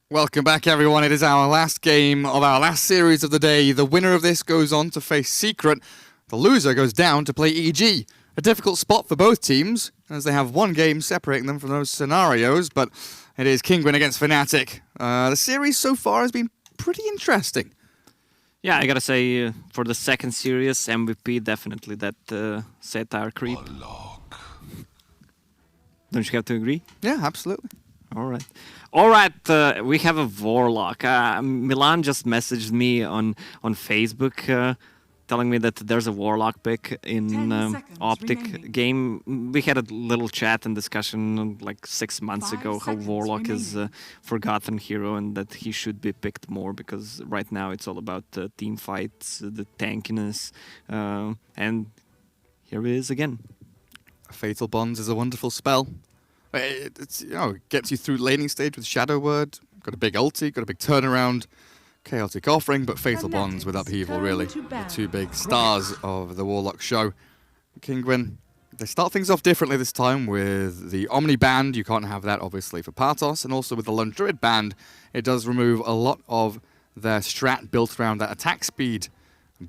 Welcome back, everyone. It is our last game of our last series of the day. The winner of this goes on to face Secret. The loser goes down to play EG. A difficult spot for both teams, as they have one game separating them from those scenarios, but it is Kinguin against Fnatic. The series so far has been pretty interesting. Yeah, I gotta say, for the second series, MVP definitely that satire creep. Don't you have to agree? Yeah, absolutely. All right. We have a Warlock. Milan just messaged me on Facebook, telling me that there's a Warlock pick in Optic remaining. game. We had a little chat and discussion like 6 months 5 ago how seconds Warlock is a remaining. forgotten hero and that he should be picked more because right now it's all about team fights, the tankiness, and here he is again. Fatal Bonds is a wonderful spell. It gets you through laning stage with Shadow Word. Got a big ulti, got a big turnaround. Chaotic Offering, but Fatal Bonds with Upheaval, really. The two big stars of the Warlock show. Kinguin, they start things off differently this time with the Omni Band. You can't have that, obviously, for Partos. And also with the Lone Druid Band, it does remove a lot of their strat built around that attack speed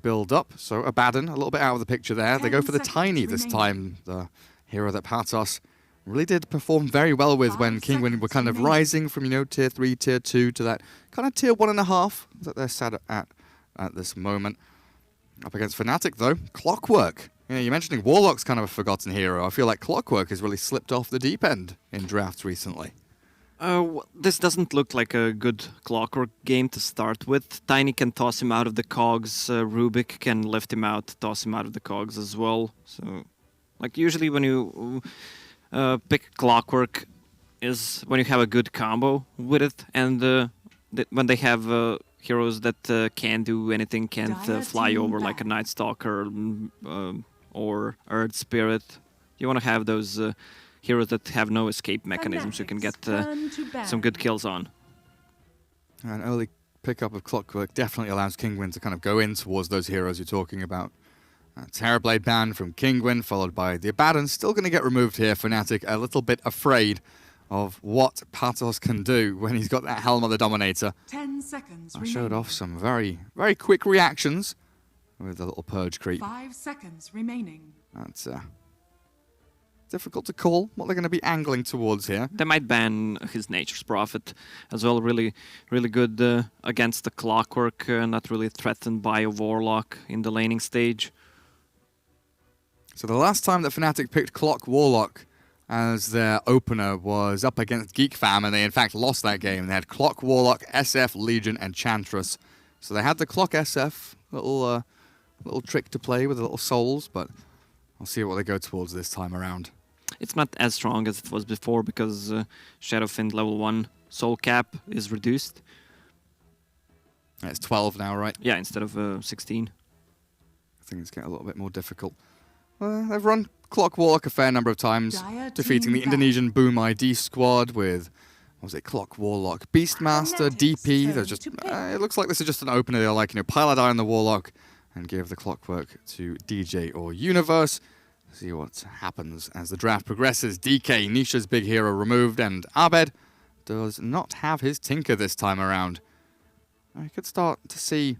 build up. So Abaddon, a little bit out of the picture there. They go for the Tiny this time, the hero that Partos really did perform very well with when Kinguin were kind of rising from, tier 3, tier 2 to that kind of tier 1.5 that they're sat at this moment. Up against Fnatic, though, Clockwork. You're mentioning Warlock's kind of a forgotten hero. I feel like Clockwork has really slipped off the deep end in drafts recently. This doesn't look like a good Clockwork game to start with. Tiny can toss him out of the cogs. Rubik can lift him out, toss him out of the cogs as well. So, like, usually when you pick Clockwork is when you have a good combo with it, and when they have heroes that can't do anything, can't fly over like a Night Stalker or Earth Spirit. You want to have those heroes that have no escape mechanisms, so you can get some good kills on. An early pickup of Clockwork definitely allows Kinguin to kind of go in towards those heroes you're talking about. Terrorblade ban from Kinguin, followed by the Abaddon. Still going to get removed here. Fnatic a little bit afraid of what Partos can do when he's got that Helm of the Dominator. 10 seconds I remaining. showed off some very, very quick reactions with the little Purge creep. 5 seconds remaining. That's difficult to call what they're going to be angling towards here. They might ban his Nature's Prophet as well. Really, really good against the Clockwork. Not really threatened by a Warlock in the laning stage. So the last time that Fnatic picked Clock Warlock as their opener was up against Geek Fam, and they in fact lost that game. They had Clock Warlock, SF, Legion, and Chantress. So they had the Clock SF, little trick to play with the little souls, but I'll see what they go towards this time around. It's not as strong as it was before because Shadowfiend level 1 soul cap is reduced. It's 12 now, right? Yeah, instead of 16. Things get a little bit more difficult. They've run Clock Warlock a fair number of times, defeating the Indonesian Boom ID squad with, what was it, Clock Warlock, Beastmaster, DP. They're just, it looks like this is just an opener. They're like, pile a die on the Warlock and give the Clockwork to DJ or Universe. See what happens as the draft progresses. DK, Nisha's big hero, removed, and Abed does not have his Tinker this time around. I could start to see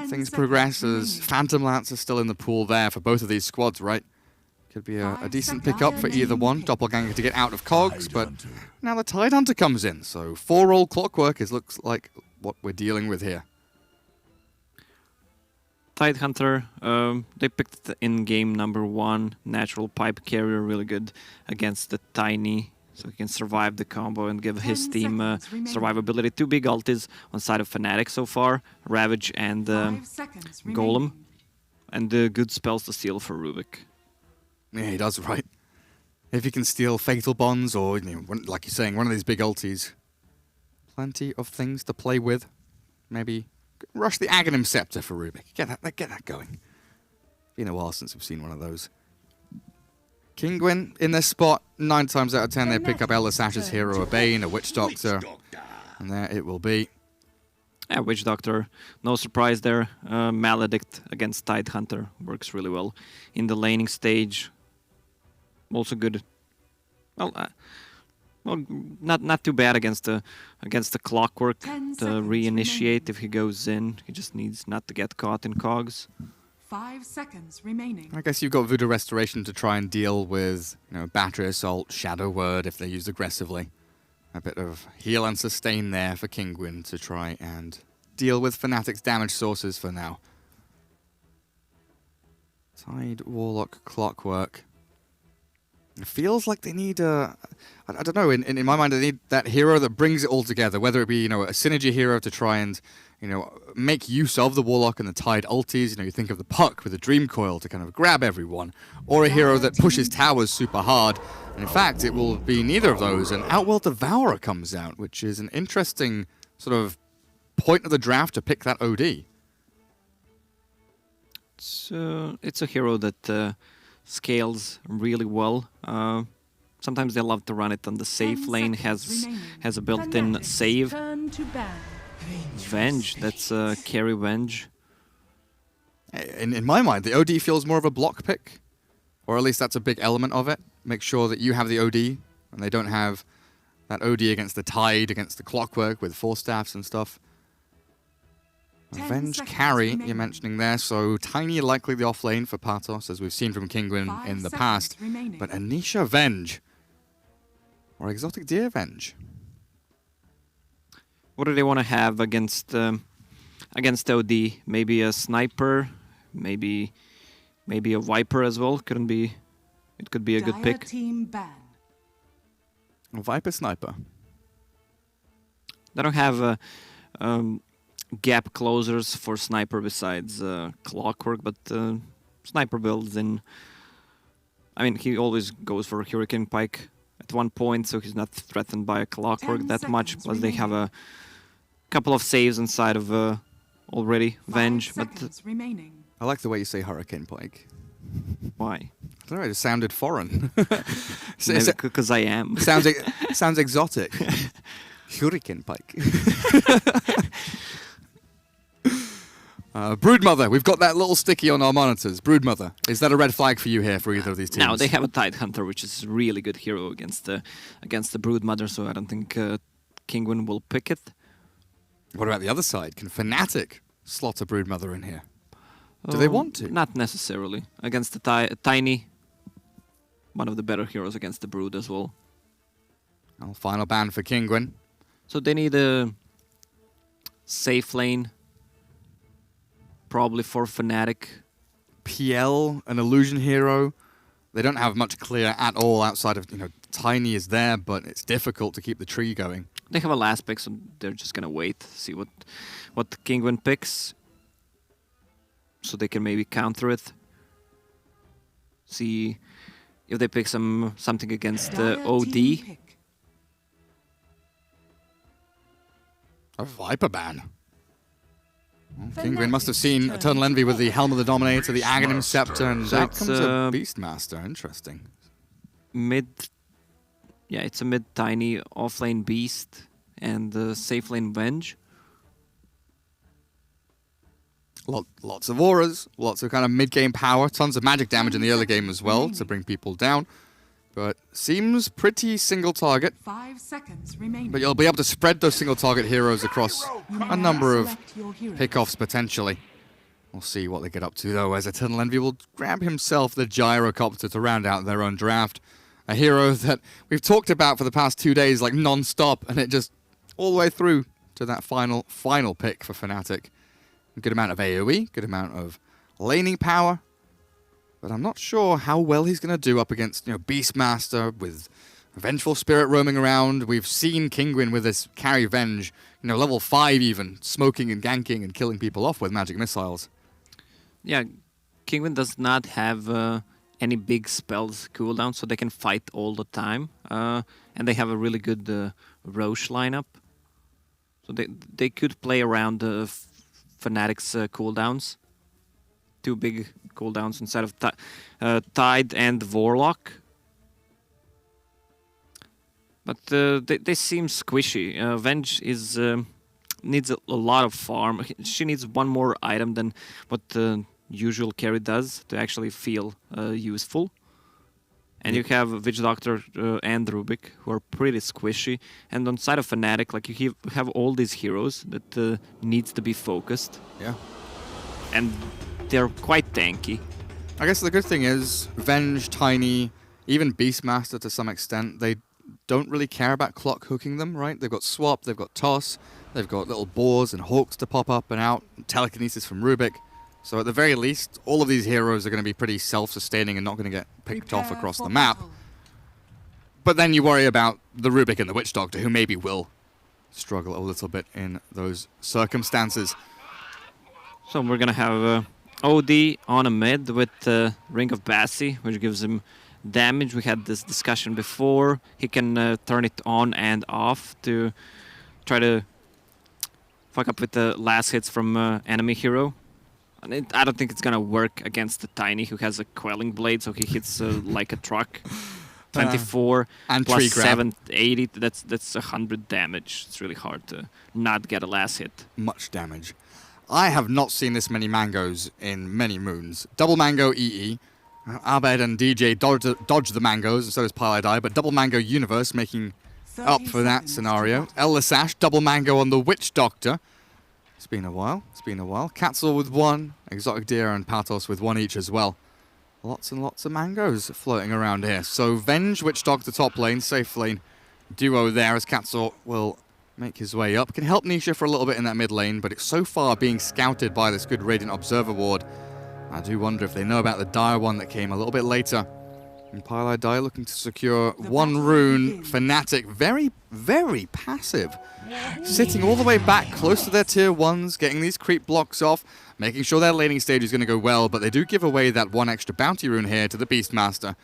things progress as Phantom Lance is still in the pool there for both of these squads, right? Could be a decent pickup for either one. Doppelganger to get out of cogs, but now the Tidehunter comes in. So 4-roll Clockwork looks like what we're dealing with here. Tidehunter, they picked in game number 1 natural pipe carrier, really good against the Tiny, so he can survive the combo and give his team survivability. 2 big ultis on side of Fnatic so far, Ravage and 5 seconds remaining. Golem, and good spells to steal for Rubik. Yeah, he does, right? If he can steal Fatal Bonds or, like you're saying, one of these big ultis. Plenty of things to play with. Maybe rush the Aghanim Scepter for Rubik. Get that going. Been a while since we've seen one of those. Kinguin in this spot. 9 times out of 10 they pick up Elder Sash's hero, a Bane, a Witch Doctor. And there it will be. Yeah, Witch Doctor, no surprise there. Maledict against Tidehunter works really well. In the laning stage, also good. Well, Well, not too bad against the Clockwork 10 to seconds reinitiate remaining. if he goes in. He just needs not to get caught in cogs. 5 seconds remaining. I guess you've got Voodoo Restoration to try and deal with, Battery Assault, Shadow Word if they're used aggressively. A bit of heal and sustain there for Kinguin to try and deal with Fnatic's damage sources for now. Tide, Warlock, Clockwork. It feels like they need I don't know, in my mind they need that hero that brings it all together, whether it be, a synergy hero to try and, make use of the Warlock and the Tide ultis. You think of the Puck with the Dream Coil to kind of grab everyone, or a hero that pushes towers super hard. And in fact, it will be neither of those, and Outworld Devourer comes out, which is an interesting sort of point of the draft to pick that OD. It's a hero that scales really well. Sometimes they love to run it on the safe lane. Has a built-in Fnatic save. turn to ban. Venge. That's carry Venge. In my mind, the OD feels more of a block pick, or at least that's a big element of it. Make sure that you have the OD, and they don't have that OD against the Tide, against the Clockwork with 4 staffs and stuff. 10 Venge seconds carry, remaining. you're mentioning there, so Tiny likely the off lane for Patos, as we've seen from Kinguin 5 in the seconds past. remaining. But Anisha Venge, or Exotic Deer Venge. What do they want to have against OD? Maybe a sniper, maybe a Viper as well. It could be a good Dire pick. team ban. Viper Sniper. They don't have gap closers for sniper besides Clockwork, but sniper builds in. I mean, he always goes for a Hurricane Pike at one point, so he's not threatened by a Clockwork 10 that much. seconds Plus, they have remaining. a couple of saves inside of already 5 Venge, but seconds remaining. I like the way you say Hurricane Pike. why? I don't know, it just sounded foreign. Because I am. Sounds exotic. Hurricane Pike. Broodmother, we've got that little sticky on our monitors. Broodmother, is that a red flag for you here for either of these teams? Now they have a Tidehunter, which is a really good hero against the Broodmother, so I don't think Kinguin will pick it. What about the other side? Can Fnatic slot a Broodmother in here? Do they want to? Not necessarily. Against the Tiny, one of the better heroes against the Brood as well. Well, final ban for Kinguin. So they need a safe lane, probably for Fnatic. PL, an illusion hero. They don't have much clear at all outside of, Tiny is there, but it's difficult to keep the tree going. They have a last pick, so they're just gonna wait, see what Kinguin picks, so they can maybe counter it. See if they pick something against Dire OD. team pick. A Viper ban. Well, Kinguin must have seen Eternal Envy with the Helm of the Dominator, the Aghanim Scepter, and So out it's, comes a Beastmaster. Interesting. It's a mid Tiny offlane Beast and safe lane Venge. Lots of auras, lots of kind of mid-game power, tons of magic damage in the early game as well to bring people down. But seems pretty single target. 5 seconds remaining. But you'll be able to spread those single target heroes across You may a number of select your hero. pickoffs potentially. We'll see what they get up to though, as Eternal Envy will grab himself the Gyrocopter to round out their own draft. A hero that we've talked about for the past 2 days like non-stop, and it just all the way through to that final pick for Fnatic. A good amount of AoE, good amount of laning power. But I'm not sure how well he's going to do up against, Beastmaster with Vengeful Spirit roaming around. We've seen Kinguin with this carry Venge, level 5 even, smoking and ganking and killing people off with magic missiles. Yeah, Kinguin does not have any big spells cooldown, so they can fight all the time. And they have a really good Roche lineup. So they could play around Fnatic's cooldowns. 2 big cooldowns inside of Tide and Warlock. But they seem squishy. Venge needs a lot of farm. She needs one more item than what the usual carry does to actually feel useful. And you have Witch Doctor and Rubik, who are pretty squishy. And on side of Fnatic, like you have all these heroes that needs to be focused. Yeah. And they're quite tanky. I guess the good thing is, Venge, Tiny, even Beastmaster to some extent, they don't really care about clock hooking them, right? They've got Swap, they've got Toss, they've got little boars and hawks to pop up and out, telekinesis from Rubik. So at the very least, all of these heroes are going to be pretty self-sustaining and not going to get picked off across the map. But then you worry about the Rubik and the Witch Doctor, who maybe will struggle a little bit in those circumstances. So we're going to have OD on a mid with Ring of Bassi, which gives him damage. We had this discussion before. He can turn it on and off to try to fuck up with the last hits from enemy hero. And I don't think it's gonna work against the Tiny, who has a Quelling Blade, so he hits like a truck. 24 and plus tree grab. 780, that's 100 damage. It's really hard to not get a last hit. Much damage. I have not seen this many mangoes in many moons. Double mango EE. Abed and DJ dodge the mangoes, and so does Pile but double mango Universe making up for that scenario. El Lasash, double mango on the Witch Doctor. It's been a while. It's been a while. Katzel with one, Exotic Deer and Patos with one each as well. Lots and lots of mangoes floating around here. So Venge, Witch Doctor top lane, safe lane duo there as Katzel will make his way up. Can help Nisha for a little bit in that mid lane, but it's so far being scouted by this good Radiant Observer ward. I do wonder if they know about the dire one that came a little bit later. And Pile looking to secure one rune. Fnatic very, very passive. Sitting all the way back close to their tier 1s, getting these creep blocks off, making sure their laning stage is going to go well, but they do give away that one extra bounty rune here to the Beastmaster,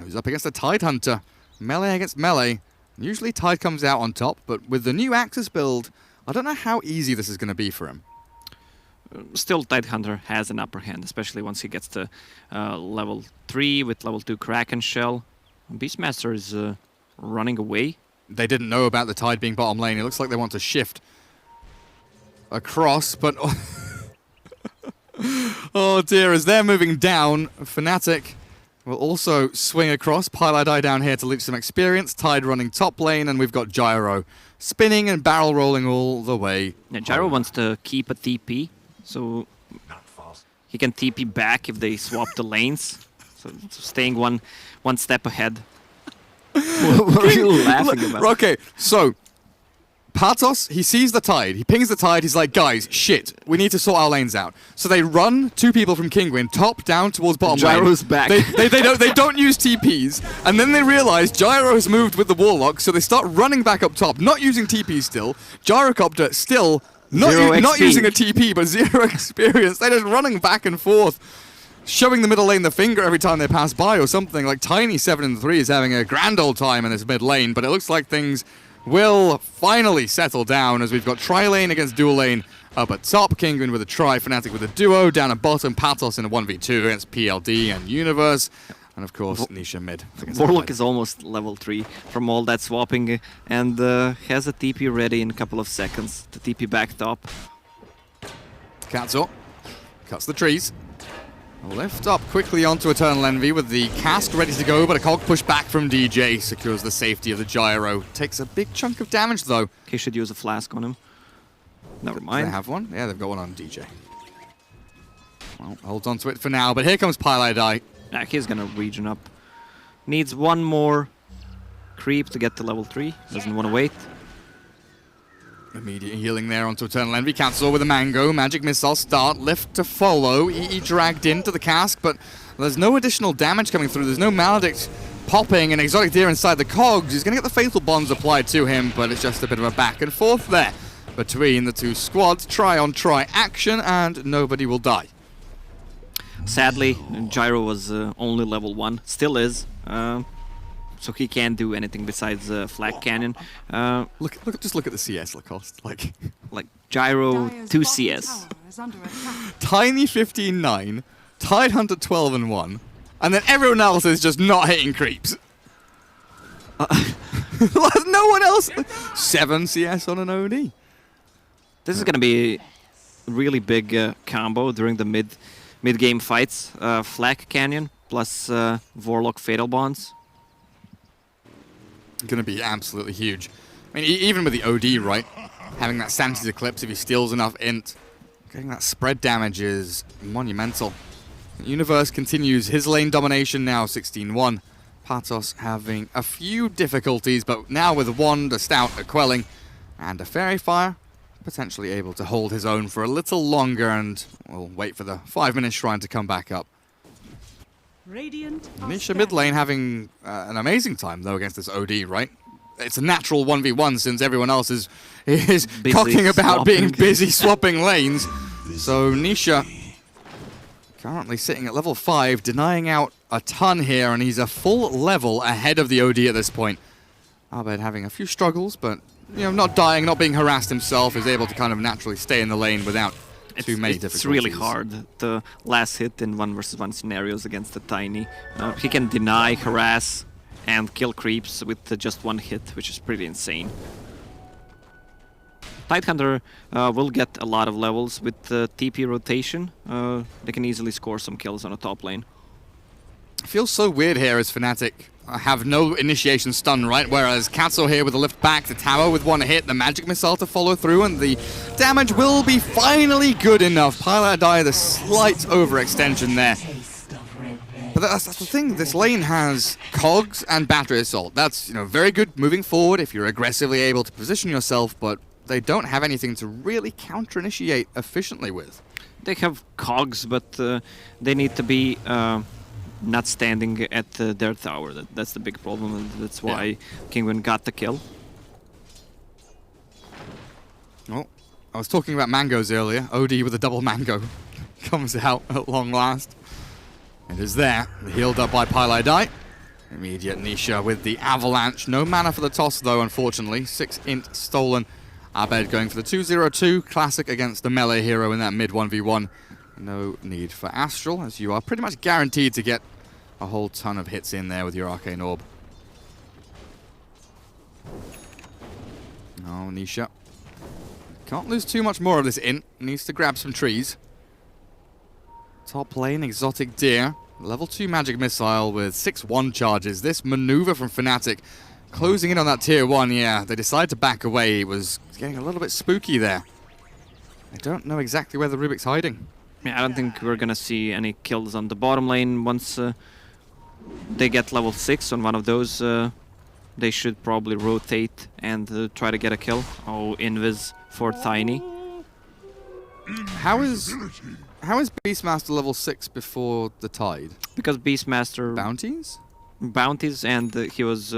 who's up against a Tidehunter. Melee against melee. Usually Tide comes out on top, but with the new Axis build, I don't know how easy this is going to be for him. Still, Tidehunter has an upper hand, especially once he gets to level 3 with level 2 Kraken Shell. Beastmaster is running away. They didn't know about the Tide being bottom lane. It looks like they want to shift across, but... oh dear, as they're moving down, Fnatic will also swing across. Pile down here to loot some experience. Tide running top lane, and we've got Gyro spinning and barrel rolling all the way. Yeah, Gyro wants to keep a TP, so he can TP back if they swap the lanes. So staying one step ahead. What are you laughing about? Okay, so Patos, he sees the Tide. He pings the Tide. He's like, guys, shit, we need to sort our lanes out. So they run two people from Kinguin top down towards bottom lane. Gyro's back. They don't use TPs, and then they realize Gyro has moved with the Warlock, so they start running back up top, not using TP still. Gyrocopter still not using a TP, but 0 experience. They're just running back and forth, showing the middle lane the finger every time they pass by or something. Like Tiny 7-3 is having a grand old time in this mid lane, but it looks like things will finally settle down as we've got tri-lane against dual lane up at top. Kinguin with a try, Fnatic with a duo, down at bottom, Patos in a 1v2 against PLD and Universe, and of course Nisha mid. Warlock is almost level 3 from all that swapping and has a TP ready in a couple of seconds to TP back top. Katzel cuts the trees. Lift up quickly onto Eternal Envy with the cast ready to go, but a cog push back from DJ secures the safety of the Gyro. Takes a big chunk of damage though. He should use a flask on him. Never Do mind. they have one? Yeah, they've got one on DJ. Well, holds on to it for now, but here comes Pile. Nah, he's gonna region up. Needs one more creep to get to level 3. Doesn't want to wait. Immediate healing there onto Eternal Envy. Cancel with a mango. Magic Missile start. Lift to follow. EE dragged into the cask, but there's no additional damage coming through. There's no Maledict popping, and Exotic Deer inside the cogs. He's going to get the Fatal Bonds applied to him, but it's just a bit of a back and forth there between the two squads. Try on try action, and nobody will die. Sadly, Gyro was only level 1. Still is. So he can't do anything besides Flag Cannon. Just look at the CS Lacoste. Like Gyro Dire's 2 bottom CS. tower is under attack. Tiny 15-9, Tidehunter 12-1, and then everyone else is just not hitting creeps. No one else. 7 CS on an OD. This is gonna be a really big combo during the mid-game fights. Flag Canyon plus Warlock Fatal Bonds. Going to be absolutely huge. I mean, even with the OD, right? Having that Santi's Eclipse, if he steals enough int, getting that spread damage is monumental. Universe continues his lane domination now, 16-1. Patos having a few difficulties, but now with a Wand, a Stout, a Quelling, and a Fairy Fire, potentially able to hold his own for a little longer, and we'll wait for the 5-minute shrine to come back up. Radiant Nisha mid lane having an amazing time, though, against this OD, right? It's a natural 1v1 since everyone else is cocking about being busy swapping lanes. So Nisha currently sitting at level 5, denying out a ton here, and he's a full level ahead of the OD at this point. Abed having a few struggles, but not dying, not being harassed himself, is able to kind of naturally stay in the lane without too many difficulties. It's really hard, the last hit in 1v1 scenarios against the Tiny. He can deny, harass, and kill creeps with just one hit, which is pretty insane. Tidehunter will get a lot of levels with the TP rotation. They can easily score some kills on a top lane. It feels so weird here as Fnatic have no initiation stun, right? Whereas Katso here with a lift back, the tower with one hit, the magic missile to follow through, and the damage will be finally good enough. Pilot die, the slight overextension there. But that's the thing, this lane has cogs and battery assault. That's very good moving forward if you're aggressively able to position yourself, but they don't have anything to really counter-initiate efficiently with. They have cogs, but they need to be not standing at their tower. That's the big problem, and that's why Kinguin got the kill. Oh, I was talking about mangoes earlier. OD with a double mango comes out at long last. It is there, healed up by Pylai. Immediate Nisha with the avalanche. No mana for the toss though, unfortunately. 6 int stolen. Abed going for the 2-0-2. Classic against the melee hero in that mid 1v1. No need for Astral, as you are pretty much guaranteed to get a whole ton of hits in there with your Arcane Orb. Oh, Nisha. Can't lose too much more of this int. Needs to grab some trees. Top lane, Exotic Deer. Level 2 magic missile with 6-1 charges. This maneuver from Fnatic closing in on that tier 1, yeah. They decided to back away. It was getting a little bit spooky there. I don't know exactly where the Rubik's hiding. Yeah, I don't think we're gonna see any kills on the bottom lane. Once they get level 6 on one of those, they should probably rotate and try to get a kill. Oh, Invis for Tiny. How is Beastmaster level 6 before the Tide? Because Beastmaster... Bounties? Bounties, and he was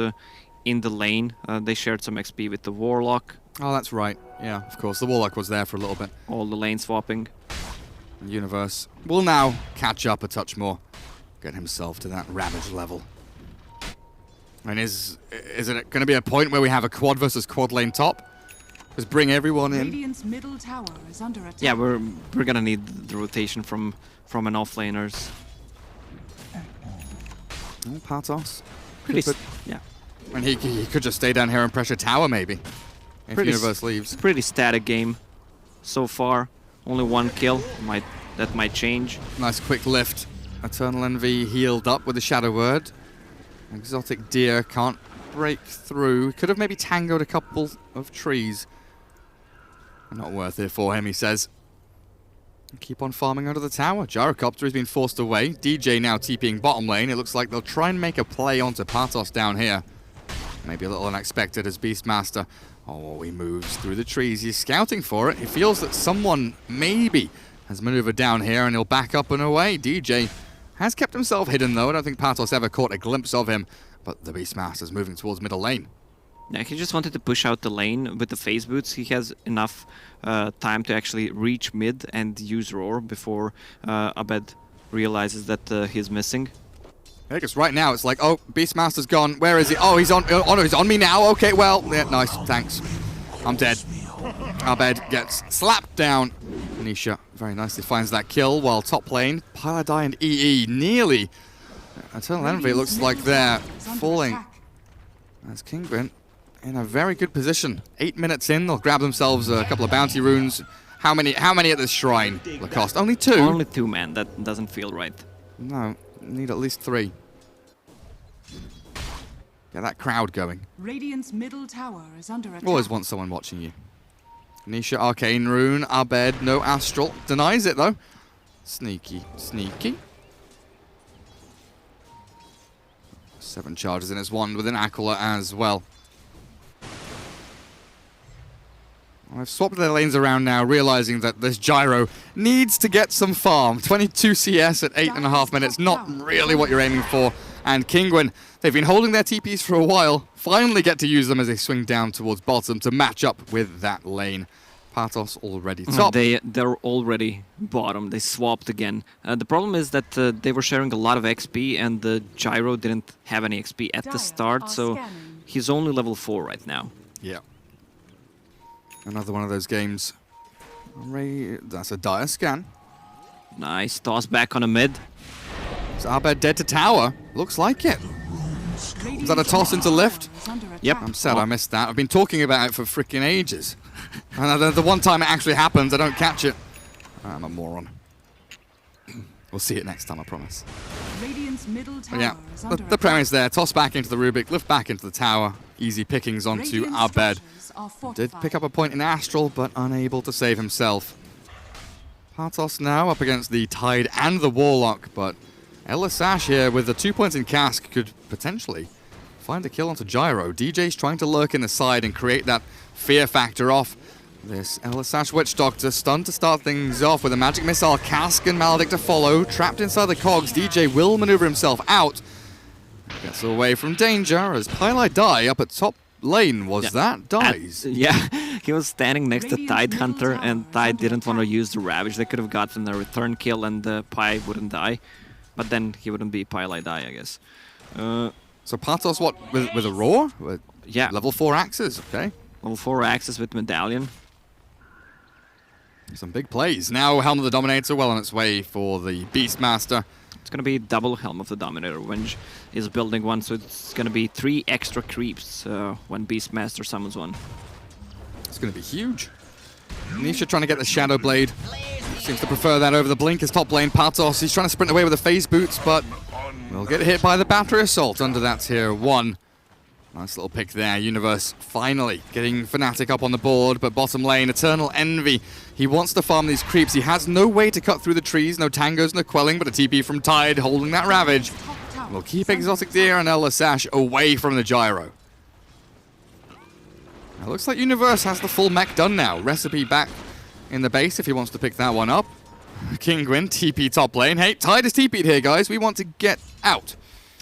in the lane. They shared some XP with the Warlock. Oh, that's right. Yeah, of course. The Warlock was there for a little bit. All the lane swapping. Universe will now catch up a touch more. Get himself to that Ravage level. And is it going to be a point where we have a quad versus quad lane top? Just bring everyone in. Radiant's middle tower is under attack. Yeah, we're gonna need the rotation from an offlaners. Oh, Patos. Yeah. And he could just stay down here and pressure tower maybe. If Universe leaves. Pretty static game so far. Only one kill. That might change. Nice quick lift. Eternal Envy healed up with the Shadow Word. Exotic Deer can't break through. Could have maybe tangoed a couple of trees. Not worth it for him, he says. Keep on farming under the tower. Gyrocopter has been forced away. DJ now TPing bottom lane. It looks like they'll try and make a play onto Patos down here. Maybe a little unexpected as Beastmaster. Oh, he moves through the trees. He's scouting for it. He feels that someone maybe has maneuvered down here and he'll back up and away. DJ has kept himself hidden though. I don't think Patos ever caught a glimpse of him. But the Beastmaster's moving towards middle lane. Yeah, he just wanted to push out the lane with the phase boots. He has enough time to actually reach mid and use roar before Abed realizes that he's missing. I guess right now it's like, oh, Beastmaster's gone. Where is he? Oh, he's on. Oh no, he's on me now. Okay, well, yeah, nice, thanks. I'm dead. Abed gets slapped down. Nisha very nicely finds that kill while top lane, Paladai and EE nearly. Eternal Envy looks like they're falling. As Kinguin in a very good position. 8 minutes in, they'll grab themselves a couple of bounty runes. How many at this shrine, Lacoste? Only 2? Only 2, man. That doesn't feel right. No. Need at least 3. Get that crowd going. Radiant's middle tower is under attack. Always want someone watching you. Nisha, Arcane Rune, Abed, no Astral. Denies it though. Sneaky, sneaky. 7 charges in his wand with an Aquila as well. I've swapped their lanes around now, realizing that this Gyro needs to get some farm. 22 CS at 8.5 minutes, not really what you're aiming for. And Kinguin, they've been holding their TPs for a while, finally get to use them as they swing down towards bottom to match up with that lane. Patos already top. They're already bottom. They swapped again. The problem is that they were sharing a lot of XP, and the Gyro didn't have any XP at the start, so he's only level 4 right now. Yeah. Another one of those games. That's a dire scan. Nice toss back on a mid. Is Abed dead to tower? Looks like it. Is that a toss into lift? Yep. I'm sad I missed that. I've been talking about it for freaking ages. And the one time it actually happens, I don't catch it. I'm a moron. We'll see it next time, I promise. Radiant's middle tower Yeah, is under the premise there. Toss back into the Rubik, lift back into the tower. Easy pickings onto Abed. Did pick up a point in Astral, but unable to save himself. Patos now up against the Tide and the Warlock, but Elisash here with the 2 points in cask could potentially find a kill onto Gyro. DJ's trying to lurk in the side and create that fear factor off this Elisash Witch Doctor. Stunned to start things off with a magic missile. Cask and Maledict to follow. Trapped inside the cogs. DJ will maneuver himself out. Gets away from danger as Pylai Die up at top lane dies. Yeah, he was standing next to Tide Hunter, and Tide didn't want to use the Ravage. They could have gotten a return kill, and Pi wouldn't die. But then he wouldn't be Pylai Die, I guess. So Patos, what, with a Roar? Yeah. Level 4 axes, okay. Level 4 axes with Medallion. Some big plays. Now Helm of the Dominator well on its way for the Beastmaster. It's going to be double Helm of the Dominator. Wenge is building one, so it's going to be 3 extra creeps when Beastmaster summons one. It's going to be huge. Nisha trying to get the Shadow Blade. Seems to prefer that over the Blink. His top lane, Patos. He's trying to sprint away with the Phase Boots, but will get hit by the Battery Assault under that tier 1. Nice little pick there. Universe finally getting Fnatic up on the board, but bottom lane, Eternal Envy. He wants to farm these creeps. He has no way to cut through the trees. No tangos, no quelling, but a TP from Tide holding that Ravage. Will keep Exotic Deer and Elisash away from the Gyro. It looks like Universe has the full mech done now. Recipe back in the base if he wants to pick that one up. Kinguin, TP top lane. Hey, Tide is TP'd here, guys. We want to get out.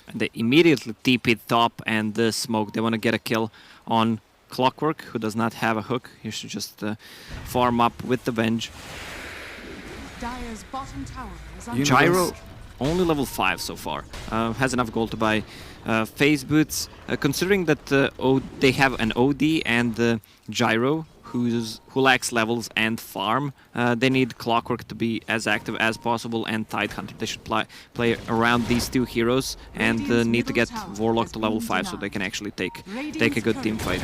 And they immediately TP'd top and the smoke. They want to get a kill on Clockwork, who does not have a hook. He should just farm up with the Venge. Dire's bottom tower is under Gyro, only level 5 so far. Has enough gold to buy Phase Boots. Considering that they have an OD and Gyro, who lacks levels and farm, they need Clockwork to be as active as possible, and Tide Hunter. They should play around these 2 heroes and need to get Warlock to level 5 so they can actually take a good team fight.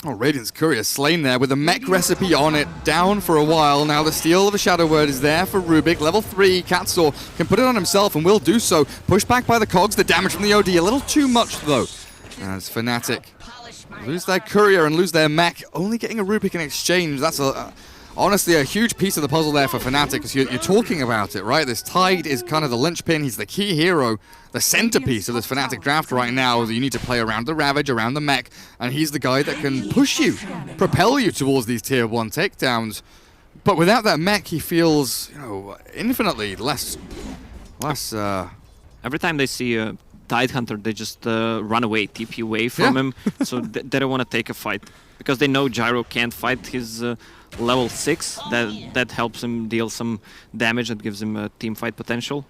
Oh, Radiant's Courier slain there with a mech recipe on it, down for a while. Now the Steel of a Shadow Word is there for Rubik. Level 3, Katsaw can put it on himself and will do so. Pushed back by the cogs, the damage from the OD a little too much though. As Fnatic lose their Courier and lose their mech, only getting a Rubik in exchange. That's honestly a huge piece of the puzzle there for Fnatic, because you're talking about it, right? This Tide is kind of the linchpin. He's the key hero, the centerpiece of this Fnatic draft right now. You need to play around the Ravage, around the mech, and he's the guy that can push you, propel you towards these tier 1 takedowns. But without that mech, he feels, infinitely less. Every time they see a Tide Hunter, they just run away, TP away from him, so they don't want to take a fight. Because they know Gyro can't fight his level 6, that helps him deal some damage, that gives him a team fight potential.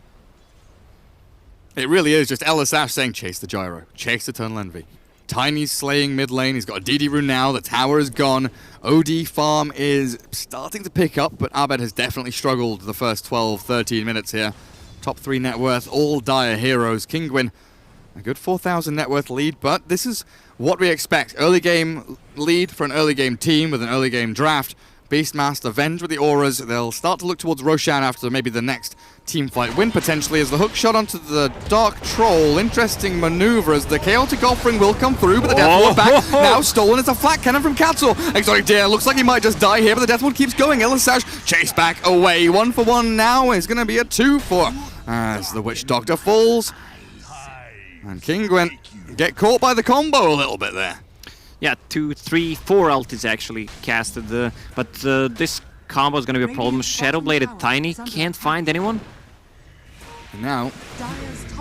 It really is just Elisash saying, chase the Gyro, chase Eternal Envy. Tiny's slaying mid lane, he's got a DD rune now, the tower is gone. OD farm is starting to pick up, but Abed has definitely struggled the first 12, 13 minutes here. Top 3 net worth, all dire heroes. Kinguin, a good 4,000 net worth lead, but this is what we expect. Early game lead for an early game team with an early game draft. Beastmaster, Venge with the auras. They'll start to look towards Roshan after maybe the next team fight win, potentially, as the hook shot onto the Dark Troll. Interesting maneuver as the Chaotic Offering will come through, but the Death Ward back now stolen. It's a flat cannon from Katzel. Exotic Deer looks like he might just die here, but the Death Ward keeps going. Elisash chase back away. 1 for 1 now is going to be a 2 for as the Witch Doctor falls. And Kinguin get caught by the combo a little bit there. Yeah, 2, 3, 4 ultis actually casted, but this combo is going to be a problem. Shadowbladed Tiny can't find anyone. And now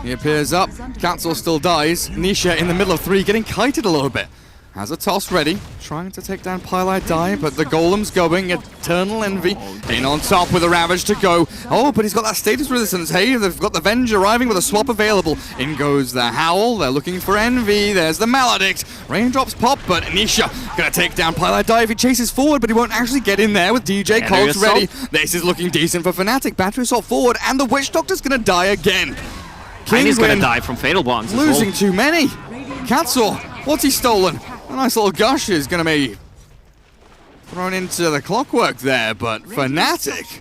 he appears up. Katzel still dies. Nisha in the middle of 3, getting kited a little bit. Has a toss ready, trying to take down Pylite Die, but the Golem's going. Eternal Envy in on top with a Ravage to go. Oh, but he's got that status resistance. Hey, they've got the Venge arriving with a swap available. In goes the Howl. They're looking for Envy. There's the Maledict. Raindrops pop, but Nisha gonna take down Pylite Die if he chases forward, but he won't actually get in there with DJ Cogs ready. This is looking decent for Fnatic. Battery assault forward, and the Witch Doctor's gonna die again. Kinguin's gonna die from Fatal Bonds. Losing too many. Katzel, what's he stolen? A nice little gush is going to be thrown into the clockwork there, but Fnatic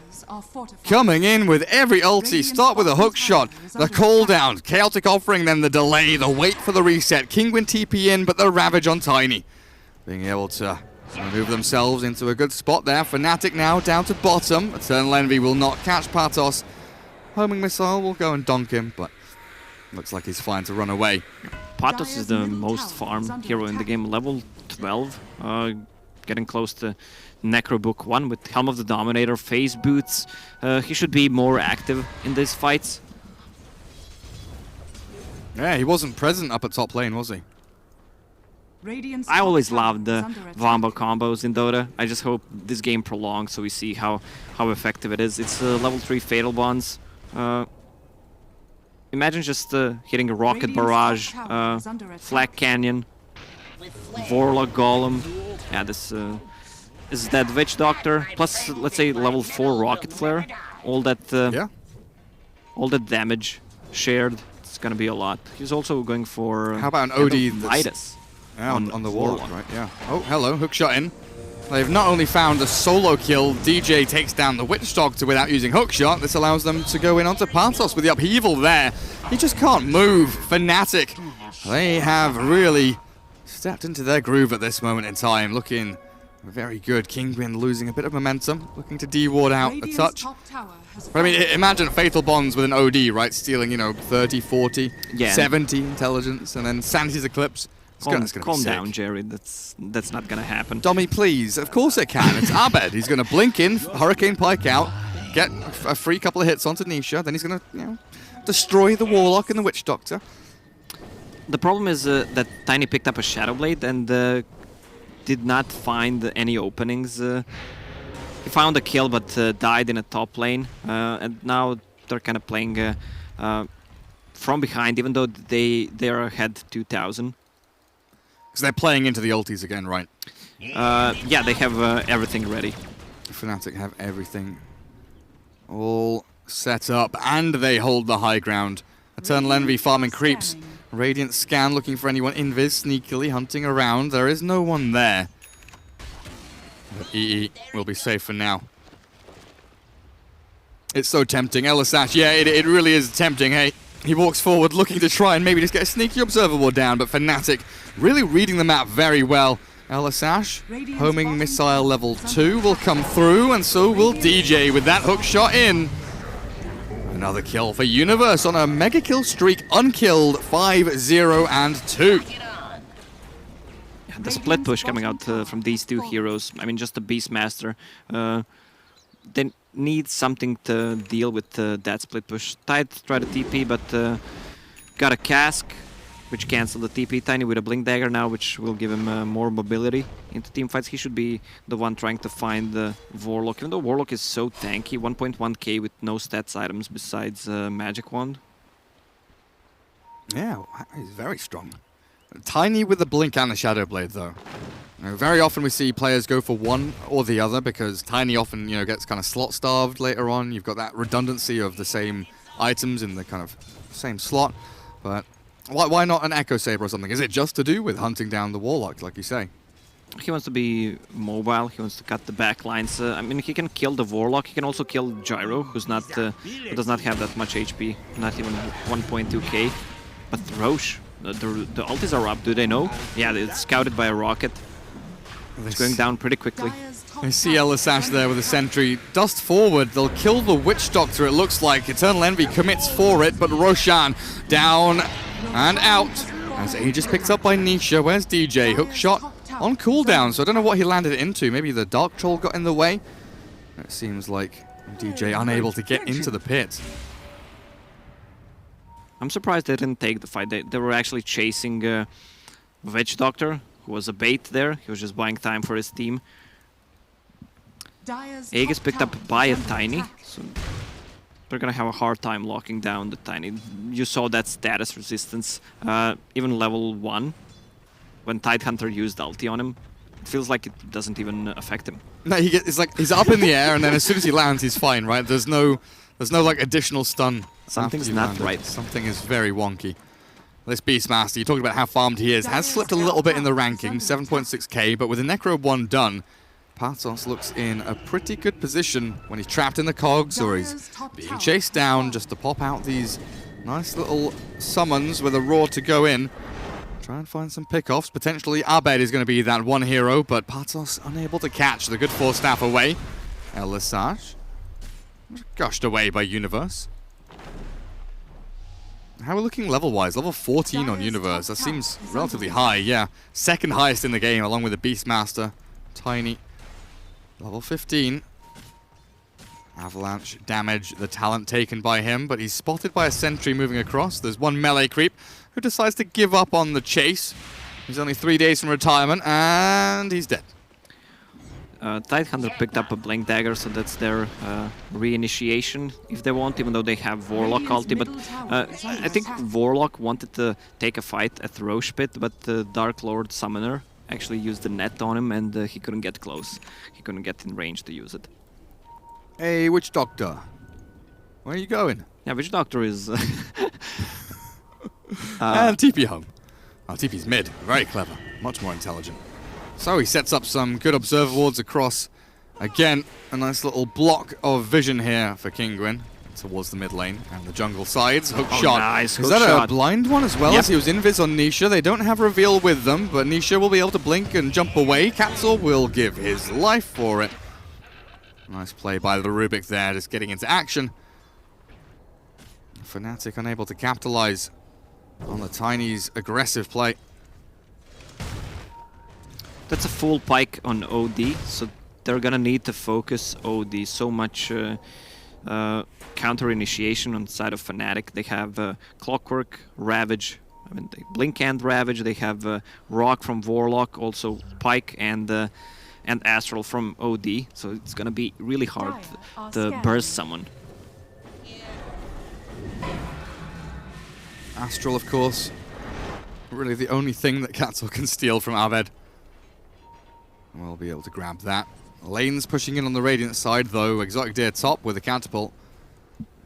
coming in with every ulti. Start with a hook shot, the call down, Chaotic Offering, then the delay, the wait for the reset. Kinguin TP in, but the Ravage on Tiny. Being able to move themselves into a good spot there. Fnatic now down to bottom. Eternal Envy will not catch Patos. Homing Missile will go and donk him, but looks like he's fine to run away. Patos is the most farmed hero in the game, level 12, getting close to Necrobook 1 with Helm of the Dominator, Phase Boots. He should be more active in these fights. Yeah, he wasn't present up at top lane, was he? I always loved the Vombo combos in Dota. I just hope this game prolongs so we see how effective it is. It's level 3 Fatal Bonds. Imagine just hitting a Rocket Barrage, Flag Canyon, Warlock Golem. Yeah, this is that Witch Doctor. Plus, let's say level 4 Rocket Flare. All that damage shared. It's gonna be a lot. He's also going for how about an OD Midas? Yeah, on the Warlock, right? Yeah. Oh, hello, hook shot in. They've not only found a solo kill, DJ takes down the Witch Doctor without using hookshot. This allows them to go in onto Patos with the upheaval there. He just can't move. Fnatic, they have really stepped into their groove at this moment in time. Looking very good. Kinguin losing a bit of momentum, looking to D-ward out a touch. But I mean, imagine Fatal Bonds with an OD, right? Stealing, you know, 30, 40, 70 intelligence, and then Sanity's Eclipse. Calm down, Jerry. That's not gonna happen. Dommy, please. Of course it can. It's Abed. He's gonna blink in, Hurricane Pike out, get a free couple of hits onto Nisha. Then he's gonna, you know, destroy the Warlock and the Witch Doctor. The problem is that Tiny picked up a Shadowblade and did not find any openings. He found a kill, but died in a top lane. And now they're kind of playing from behind, even though they're ahead 2,000. Because they're playing into the ultis again, right? Yeah, they have everything ready. Fnatic have everything all set up, and they hold the high ground. Eternal Envy farming creeps. Radiant Scan looking for anyone. Invis sneakily hunting around. There is no one there. But EE will be safe for now. It's so tempting. Elisash, yeah, it really is tempting, hey. He walks forward looking to try and maybe just get a sneaky Observer Ward down, but Fnatic really reading the map very well. Elisash, homing missile level 2 will come through, and so will DJ with that hook shot in. Another kill for Universe on a mega kill streak, unkilled, 5-0-2. The split push coming out from these two heroes. I mean, just the Beastmaster. They need something to deal with that split push. Tide tried to TP, but got a cask, which canceled the TP. Tiny with a Blink Dagger now, which will give him more mobility into teamfights. He should be the one trying to find the Warlock. Even though Warlock is so tanky, 1.1k with no stats items besides Magic Wand. Yeah, he's very strong. Tiny with the Blink and the Shadow Blade, though. You know, very often we see players go for one or the other because Tiny often, you know, gets kind of slot starved later on. You've got that redundancy of the same items in the kind of same slot. But why not an Echo Saber or something? Is it just to do with hunting down the Warlock, like you say? He wants to be mobile. He wants to cut the back lines. I mean, he can kill the Warlock. He can also kill Gyro, who's not, who does not have that much HP, not even 1.2k. But Roche, the ultis are up. Do they know? Yeah, it's scouted by a rocket. It's going down pretty quickly. I see Elisash there with a sentry. Dust forward. They'll kill the Witch Doctor, it looks like. Eternal Envy commits for it, but Roshan down and out. As Aegis picked up by Nisha. Where's DJ? Hook shot on cooldown, so I don't know what he landed it into. Maybe the Dark Troll got in the way. It seems like DJ unable to get into the pit. I'm surprised they didn't take the fight. They were actually chasing Witch Doctor, who was a bait there. He was just buying time for his team. Aegis picked up by a Tiny, so they're gonna have a hard time locking down the Tiny. You saw that status resistance, even level 1, when Tidehunter used ulti on him. It feels like it doesn't even affect him. No, it's like he's up in the air, and then as soon as he lands, he's fine, right? There's no like additional stun. Something's not right. Something is very wonky. This Beastmaster, you talked about how farmed he is, has slipped a little bit in the ranking, 7.6k, but with the Necro 1 done, Patos looks in a pretty good position when he's trapped in the cogs or he's being chased down, just to pop out these nice little summons with a roar to go in. Try and find some pickoffs. Potentially Abed is going to be that one hero, but Patos unable to catch the good 4-staff away. Elisage gushed away by Universe. How are we looking level-wise? Level 14 on Universe. That seems relatively high, yeah. Second highest in the game, along with the Beastmaster. Tiny. Level 15. Avalanche damage, the talent taken by him, but he's spotted by a sentry moving across. There's one melee creep who decides to give up on the chase. He's only 3 days from retirement, and he's dead. Tidehunter picked up a Blink Dagger, so that's their reinitiation, if they want, even though they have Warlock ulti. But I think Warlock wanted to take a fight at Roche Pit, but the Dark Lord Summoner actually used the net on him, and he couldn't get close. He couldn't get in range to use it. Hey, Witch Doctor. Where are you going? Yeah, Witch Doctor is... and TP home. Oh, TP's mid. Very clever. Much more intelligent. So he sets up some good observer wards across. Again, a nice little block of vision here for Kinguin towards the mid lane and the jungle sides. Hook shot. Nice. Is that a blind one as well? Yep. As he was invis on Nisha. They don't have reveal with them, but Nisha will be able to blink and jump away. Katzel will give his life for it. Nice play by the Rubik there, just getting into action. Fnatic unable to capitalize on the Tiny's aggressive play. That's a full pike on OD, so they're gonna need to focus OD. So much counter initiation on the side of Fnatic. They have Clockwork, Ravage, I mean, they Blink and Ravage. They have Rock from Warlock, also Pike and Astral from OD. So it's gonna be really hard to burst someone. Astral, of course, really the only thing that Katzel can steal from Aved. We'll be able to grab that. Lane's pushing in on the Radiant side, though. Exotic Deer top with a catapult.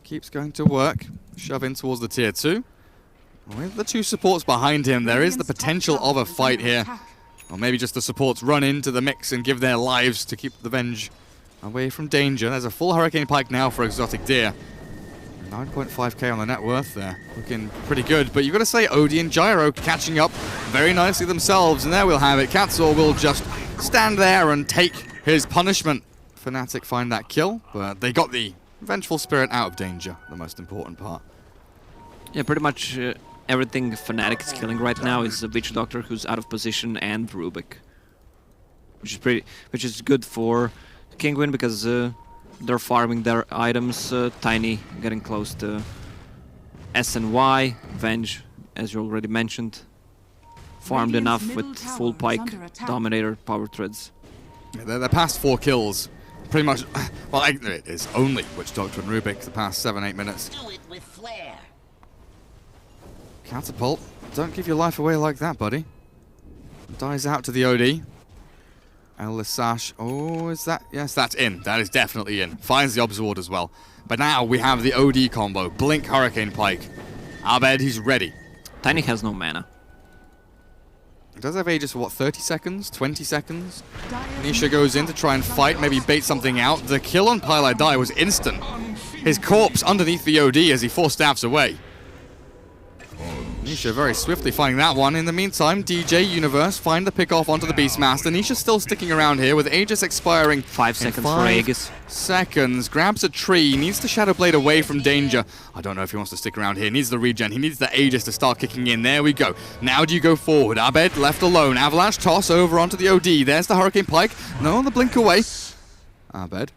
Keeps going to work. Shove in towards the tier 2. With the 2 supports behind him, there is the potential of a fight here. Or maybe just the supports run into the mix and give their lives to keep the Venge away from danger. There's a full Hurricane Pike now for Exotic Deer. 9.5k on the net worth there. Looking pretty good, but you've got to say Odie and Gyro catching up very nicely themselves, and there we'll have it. Katzel will just stand there and take his punishment. Fnatic find that kill, but they got the Vengeful Spirit out of danger, the most important part. Yeah, pretty much everything Fnatic is killing right now is a Witch Doctor who's out of position and Rubik. Which is good for Kinguin because they're farming their items. Tiny getting close to S and Y. Venge, as you already mentioned, farmed enough with full Pike, Dominator, Power Treads. Yeah, the past 4 kills, pretty much, well, it is only Witch Doctor and Rubik the past 7-8 minutes. Do it with flair. Catapult, don't give your life away like that, buddy. Dies out to the OD. Elisash, oh, is that? Yes, that's in. That is definitely in. Finds the Obs Ward as well. But now we have the OD combo. Blink, Hurricane Pike. Abed, he's ready. Tiny has no mana. He does have Aegis for what, 30 seconds? 20 seconds? Dire's Nisha goes in to try and fight, maybe bait something out. The kill on Pyle I Die was instant. His corpse underneath the OD as he 4 staffs away. Nisha very swiftly finding that one. In the meantime, DJ Universe find the pick off onto the Beastmaster. Nisha still sticking around here with Aegis expiring. 5 seconds for 5 Aegis. seconds. Grabs a tree. Needs the Shadow Blade away from danger. I don't know if he wants to stick around here. Needs the regen. He needs the Aegis to start kicking in. There we go. Now do you go forward? Abed left alone. Avalanche toss over onto the OD. There's the Hurricane Pike. No, the blink away. Abed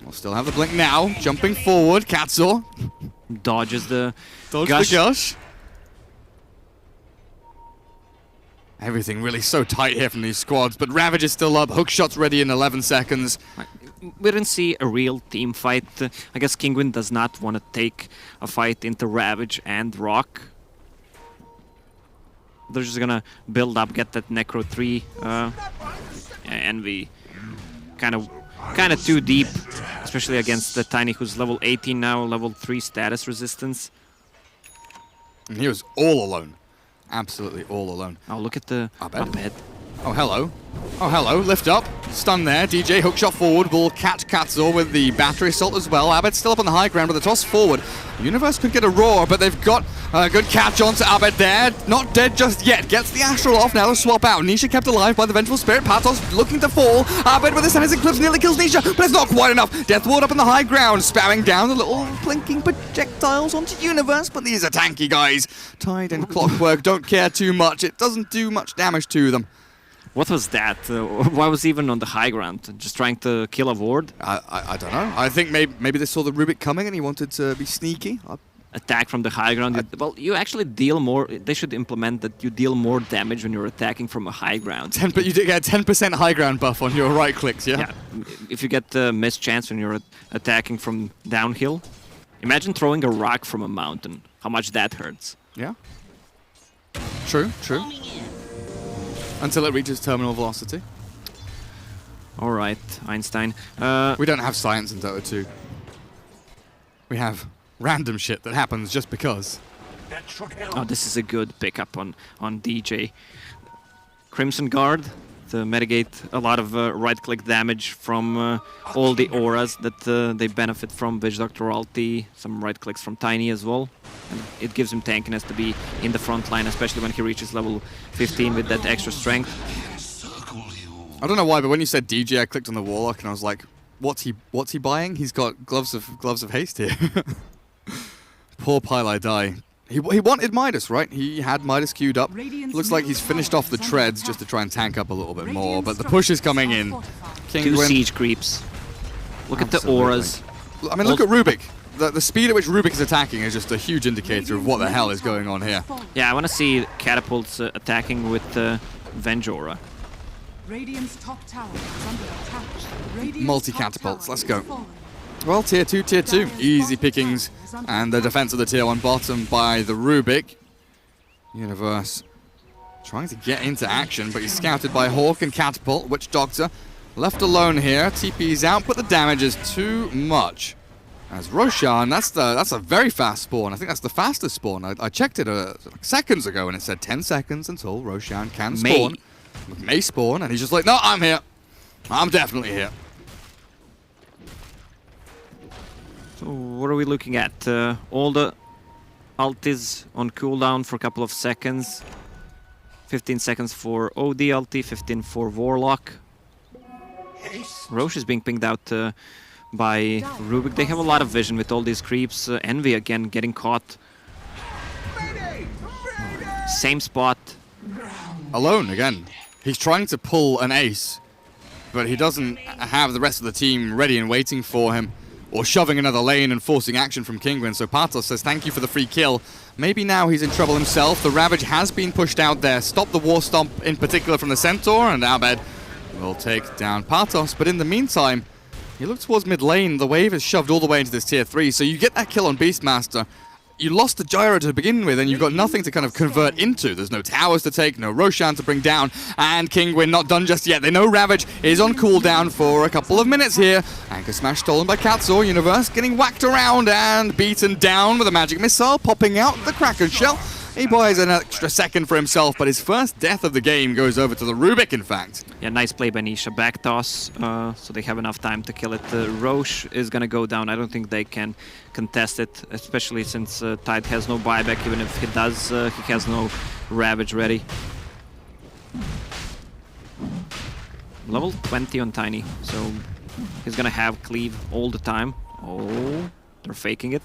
will still have the blink now. Jumping forward. Katzor. Dodges the Dodge gush. the gush. Everything really so tight here from these squads, but Ravage is still up. Hookshot's ready in 11 seconds. We didn't see a real team fight. I guess Kinguin does not want to take a fight into Ravage and Rock. They're just gonna build up, get that Necro 3. Envy kind of too deep, especially against the Tiny, who's level 18 now, level 3 status resistance. And he was all alone. Absolutely all alone. Oh, look at the Abed. Oh, hello. Oh, hello. Lift up. Stun there. DJ hookshot forward. Will catch Katzor with the battery assault as well. Abed still up on the high ground with the toss forward. Universe could get a roar, but they've got a good catch onto Abed there. Not dead just yet. Gets the Astral off. Now to swap out. Nisha kept alive by the Vengeful Spirit. Patos looking to fall. Abed with the Senescent Clips nearly kills Nisha, but it's not quite enough. Death Ward up on the high ground. Spamming down the little blinking projectiles onto Universe, but these are tanky guys. Tide and Clockwork don't care too much. It doesn't do much damage to them. What was that? Why was he even on the high ground? Just trying to kill a ward? I don't know. I think maybe they saw the Rubik coming and he wanted to be sneaky. Attack from the high ground. Well, you actually deal more. They should implement that you deal more damage when you're attacking from a high ground. But you do get a 10% high ground buff on your right clicks, yeah? Yeah. If you get the missed chance when you're attacking from downhill, imagine throwing a rock from a mountain. How much that hurts. Yeah. True, true. Until it reaches terminal velocity. All right, Einstein. We don't have science in Dota 2. We have random shit that happens just because. Oh, this is a good pickup on DJ. Crimson Guard to mitigate a lot of right-click damage from all the auras that they benefit from. Witch Doctor ulti, some right-clicks from Tiny as well. And it gives him tankiness to be in the front line, especially when he reaches level 15 with that extra strength. I don't know why, but when you said DJ, I clicked on the Warlock and I was like, what's he buying? He's got gloves of haste here. Poor Pyle I Die. He wanted Midas, right? He had Midas queued up. Looks like he's finished off the treads just to try and tank up a little bit more, but the push is coming in. Two Kinguin. siege creeps. Look at the auras. I mean, look at Rubik. The speed at which Rubik is attacking is just a huge indicator of what the hell is going on here. Yeah, I want to see Catapults attacking with Venge Aura. Radiant's top tower is under attack. Radiant's Multi-catapults, top let's tower go. is fallen. Well, tier 2, tier 2. Easy pickings. And the defense of the tier 1 bottom by the Rubik. Universe trying to get into action, but he's scouted by Hawk and Catapult. Witch Doctor left alone here. TP's out, but the damage is too much. As Roshan, that's a very fast spawn. I think that's the fastest spawn. I checked it seconds ago and it said 10 seconds until Roshan can spawn. May spawn, and he's just like, no, I'm here. I'm definitely here. So what are we looking at? All the ultis on cooldown for a couple of seconds. 15 seconds for OD ulti, 15 for Warlock. Roche is being pinged out by Rubik. They have a lot of vision with all these creeps. Envy again getting caught. Same spot. Alone again. He's trying to pull an ace, but he doesn't have the rest of the team ready and waiting for him, or shoving another lane and forcing action from Kinguin. So Patos says thank you for the free kill. Maybe now he's in trouble himself. The Ravage has been pushed out there. Stop the War Stomp in particular from the Centaur, and Abed will take down Patos. But in the meantime, you look towards mid lane. The wave is shoved all the way into this tier 3, so you get that kill on Beastmaster. You lost the gyro to begin with, and you've got nothing to kind of convert into. There's no towers to take, no Roshan to bring down, and Kinguin not done just yet. They know Ravage is on cooldown for a couple of minutes here. Anchor Smash stolen by Katzor. Universe getting whacked around and beaten down with a magic missile, popping out the Kraken Shell. He buys an extra second for himself, but his first death of the game goes over to the Rubik, in fact. Yeah, nice play by Nisha. Back toss, so they have enough time to kill it. Roche is gonna go down. I don't think they can contest it, especially since Tide has no buyback. Even if he does, he has no Ravage ready. Level 20 on Tiny, so he's gonna have Cleave all the time. Oh, they're faking it.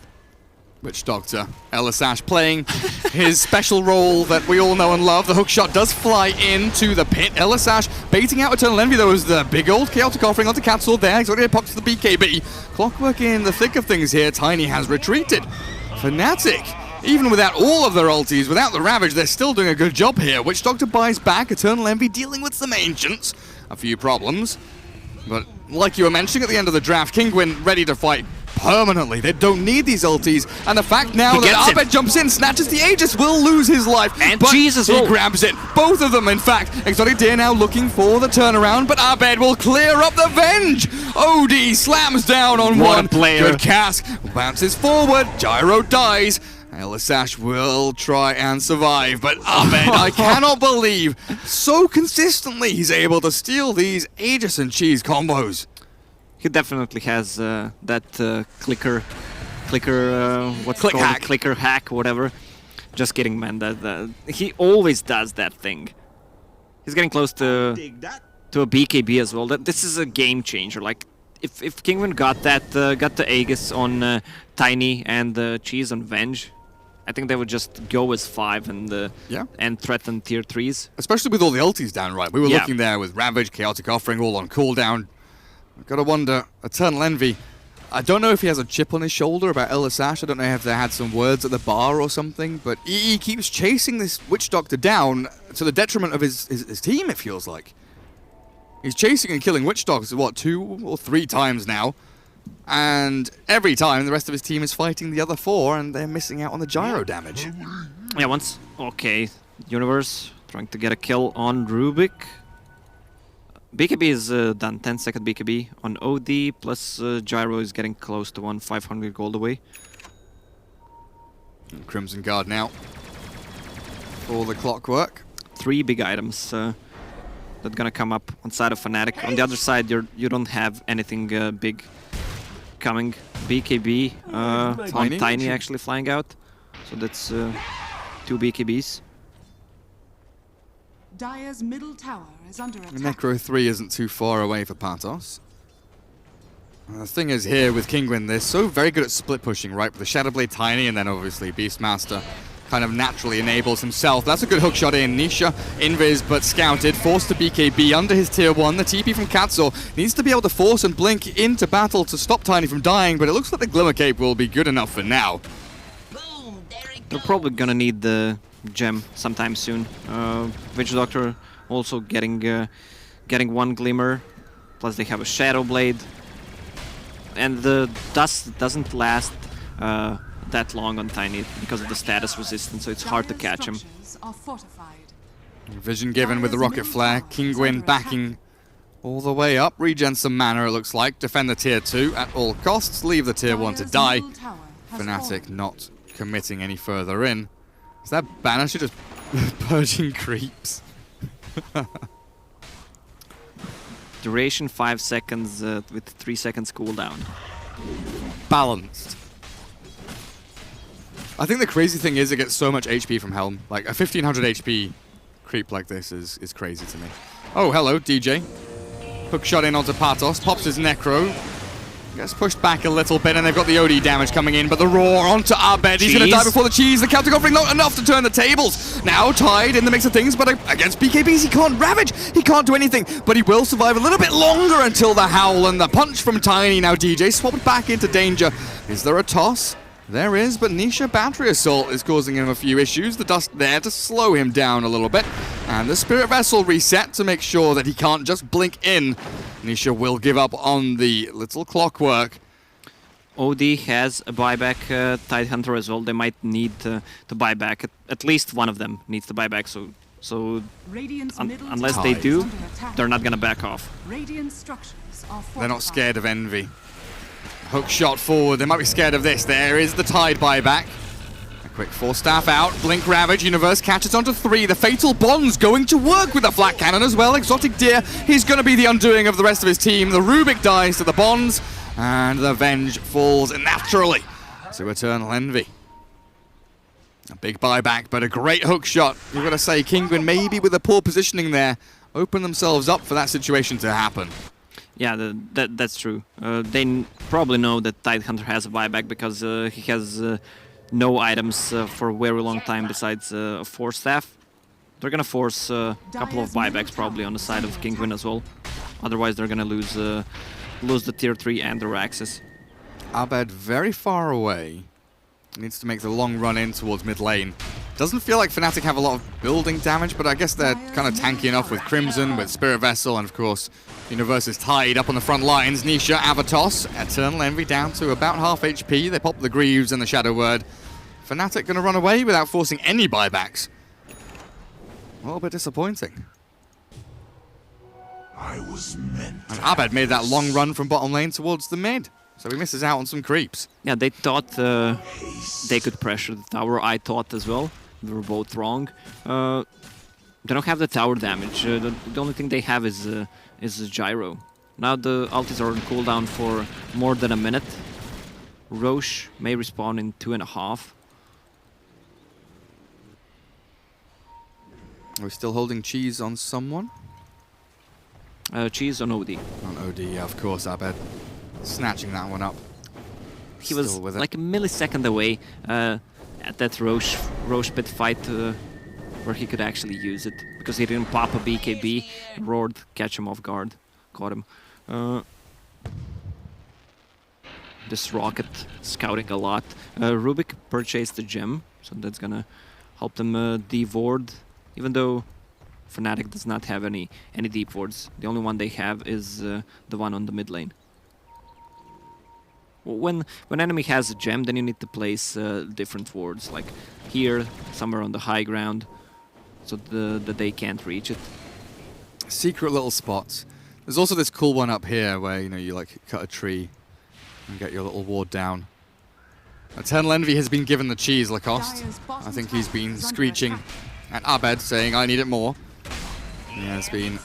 Witch Doctor, Elisash playing his special role that we all know and love. The hookshot does fly into the pit. Elisash baiting out Eternal Envy, though, as the big old chaotic offering onto Catsword there. He's already popped to the BKB. Clockwork in the thick of things here. Tiny has retreated. Fnatic, even without all of their ultis, without the Ravage, they're still doing a good job here. Witch Doctor buys back. Eternal Envy dealing with some Ancients. A few problems. But like you were mentioning at the end of the draft, Kinguin ready to fight permanently. They don't need these ultis, and the fact now that Abed jumps in, snatches the Aegis, will lose his life, and but Jesus he grabs it. Both of them, in fact. Exotic Deer now looking for the turnaround, but Abed will clear up the Venge. OD slams down on one. Player. Good cask, bounces forward, Gyro dies. Elisash will try and survive, but Abed, I cannot believe so consistently he's able to steal these Aegis and Cheese combos. He definitely has that clicker, what's Click it called? hack. Clicker hack, whatever. Just kidding, man. That he always does that thing. He's getting close to a BKB as well. This is a game changer. Like if Kinguin got the Aegis on Tiny and Cheese on Venge, I think they would just go as 5 and threaten tier 3s. Especially with all the ultis down, right? We were looking there with Ravage, Chaotic Offering, all on cooldown. I've got to wonder, Eternal Envy, I don't know if he has a chip on his shoulder about Elisash. I don't know if they had some words at the bar or something, but he keeps chasing this Witch Doctor down to the detriment of his team, it feels like. He's chasing and killing Witch Dogs, what, 2 or 3 times now? And every time the rest of his team is fighting the other 4 and they're missing out on the gyro damage. Yeah, once. Okay, Universe trying to get a kill on Rubik. BKB is done, 10-second BKB on OD, plus Gyro is getting close to 500 gold away. And Crimson Guard now for the Clockwork. 3 big items that gonna come up on side of Fnatic. On the other side, you don't have anything big coming. BKB on Tiny actually flying out, so that's 2 BKBs. Dire's middle tower is under attack. Necro 3 isn't too far away for Patos. The thing is here with Kinguin, they're so very good at split pushing, right? With the Shadowblade Tiny and then obviously Beastmaster kind of naturally enables himself. That's a good hookshot in. Nisha, invis, but scouted, forced to BKB under his tier 1. The TP from Katzo needs to be able to force and blink into battle to stop Tiny from dying, but it looks like the Glimmer Cape will be good enough for now. They're probably gonna need the gem sometime soon. Witch Doctor also getting 1 Glimmer, plus they have a Shadow Blade, and the dust doesn't last that long on Tiny because of the status resistance, so it's hard to catch him. Vision given with the Rocket Flare. Kinguin backing all the way up. Regen some mana, it looks like. Defend the tier 2 at all costs. Leave the tier 1 to die. Fnatic not committing any further in. Is that Banisher just purging creeps? Duration 5 seconds with 3 seconds cooldown. Balanced. I think the crazy thing is it gets so much HP from Helm. Like a 1500 HP creep like this is crazy to me. Oh, hello, DJ. Hook shot in onto Patos, pops his Necro. Gets pushed back a little bit, and they've got the OD damage coming in, but the roar onto Abed. He's going to die before the cheese. The counter offering not enough to turn the tables. Now Tide in the mix of things, but against BKBs, he can't ravage. He can't do anything, but he will survive a little bit longer until the howl and the punch from Tiny. Now DJ swapped back into danger. Is there a toss? There is, but Nisha Battery Assault is causing him a few issues. The dust there to slow him down a little bit. And the Spirit Vessel reset to make sure that he can't just blink in. Nisha will give up on the little Clockwork. OD has a buyback Tide Hunter as well. They might need to buy back. At least one of them needs to buy back. So unless they do, they're not going to back off. They're not scared of Envy. Hook shot forward. They might be scared of this. There is the Tide buyback. Quick Force Staff out, Blink Ravage, Universe catches onto 3. The Fatal Bond's going to work with the Flat Cannon as well. Exotic Deer, he's going to be the undoing of the rest of his team. The Rubik dies to the Bonds, and the Venge falls naturally to Eternal Envy. A big buyback, but a great hook shot. You've got to say, Kinguin maybe with a poor positioning there, open themselves up for that situation to happen. Yeah, that's true. They probably know that Tidehunter has a buyback because he has no items for a very long time besides a Force Staff. They're gonna force a couple of buybacks probably on the side of Kinguin as well. Otherwise, they're gonna lose the tier 3 and the Raxus. Abed very far away. Needs to make the long run in towards mid lane. Doesn't feel like Fnatic have a lot of building damage, but I guess they're kind of tanky enough with Crimson, with Spirit Vessel, and of course, Universe is tied up on the front lines. Nisha, Avatos, Eternal Envy down to about half HP. They pop the Greaves and the Shadow Word. Fnatic going to run away without forcing any buybacks. A little bit disappointing. And Abed made that long run from bottom lane towards the mid, so he misses out on some creeps. Yeah, they thought they could pressure the tower. I thought as well. We were both wrong. They don't have the tower damage. The only thing they have is a gyro. Now the ultis are on cooldown for more than a minute. Roche may respawn in 2.5. Are we still holding cheese on someone? Cheese on OD. On OD, yeah, of course, Abed. Snatching that one up. He was like a millisecond away at that Roche pit fight where he could actually use it because he didn't pop a BKB, roared, catch him off guard, caught him. This Rocket scouting a lot. Rubik purchased the gem, so that's gonna help them deep ward, even though Fnatic does not have any deep wards. The only one they have is the one on the mid lane. When enemy has a gem, then you need to place different wards, like here, somewhere on the high ground, so that they can't reach it. Secret little spots. There's also this cool one up here where you like cut a tree and get your little ward down. Eternal Envy has been given the cheese, Lacoste. I think he's been screeching at Abed, saying, "I need it more." He has been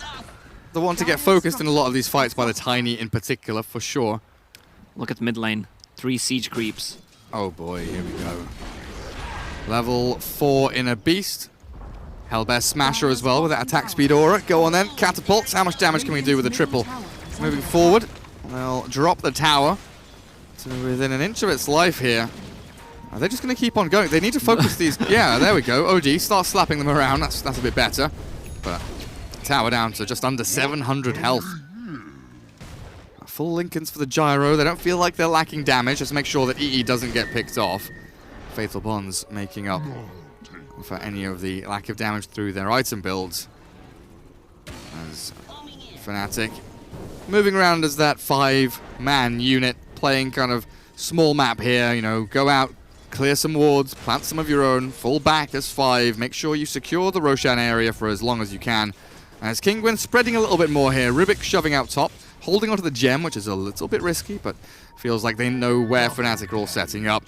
the one to get focused in a lot of these fights by the Tiny in particular, for sure. Look at mid lane. 3 siege creeps. Oh boy, here we go. Level 4 in a beast. Hellbear Smasher as well with that attack speed aura. Go on then, catapults. How much damage can we do with a triple? Moving forward, they'll drop the tower to within an inch of its life here. Are they just going to keep on going? They need to focus these. Yeah, there we go. OD, start slapping them around. That's a bit better. But tower down to just under 700 health. Full Lincolns for the gyro. They don't feel like they're lacking damage. Just make sure that EE doesn't get picked off. Fatal Bonds making up for any of the lack of damage through their item builds. As Fnatic moving around as that 5-man unit, playing kind of small map here. Go out, clear some wards, plant some of your own, fall back as 5. Make sure you secure the Roshan area for as long as you can. As Kinguin spreading a little bit more here. Rubik shoving out top. Holding onto the gem, which is a little bit risky, but feels like they know where Fnatic are all setting up.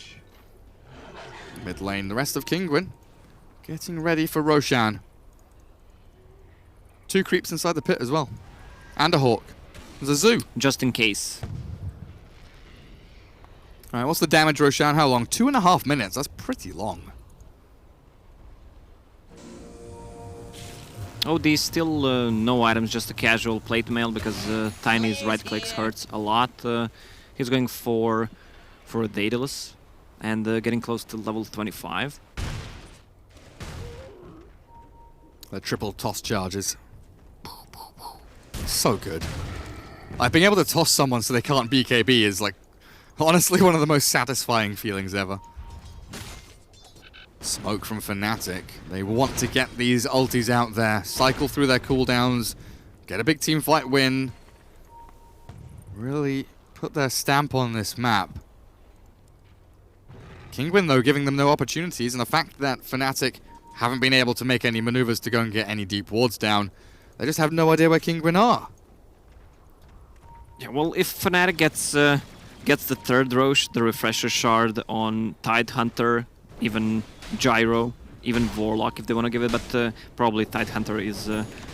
Mid lane, the rest of Kinguin getting ready for Roshan. 2 creeps inside the pit as well. And a Hawk. There's a zoo. Just in case. Alright, what's the damage, Roshan? How long? 2.5 minutes. That's pretty long. Oh, these still no items, just a casual plate mail because Tiny's right clicks hurts a lot. He's going for a Daedalus and getting close to level 25. The triple toss charges. So good. Like, being able to toss someone so they can't BKB is like honestly one of the most satisfying feelings ever. Smoke from Fnatic. They want to get these ultis out there, cycle through their cooldowns, get a big team fight win, really put their stamp on this map. Kinguin, though, giving them no opportunities, and the fact that Fnatic haven't been able to make any maneuvers to go and get any deep wards down, they just have no idea where Kinguin are. Yeah, well, if Fnatic gets the third Roche, the Refresher Shard on Tidehunter, even Gyro, even Warlock if they want to give it, but probably Tidehunter is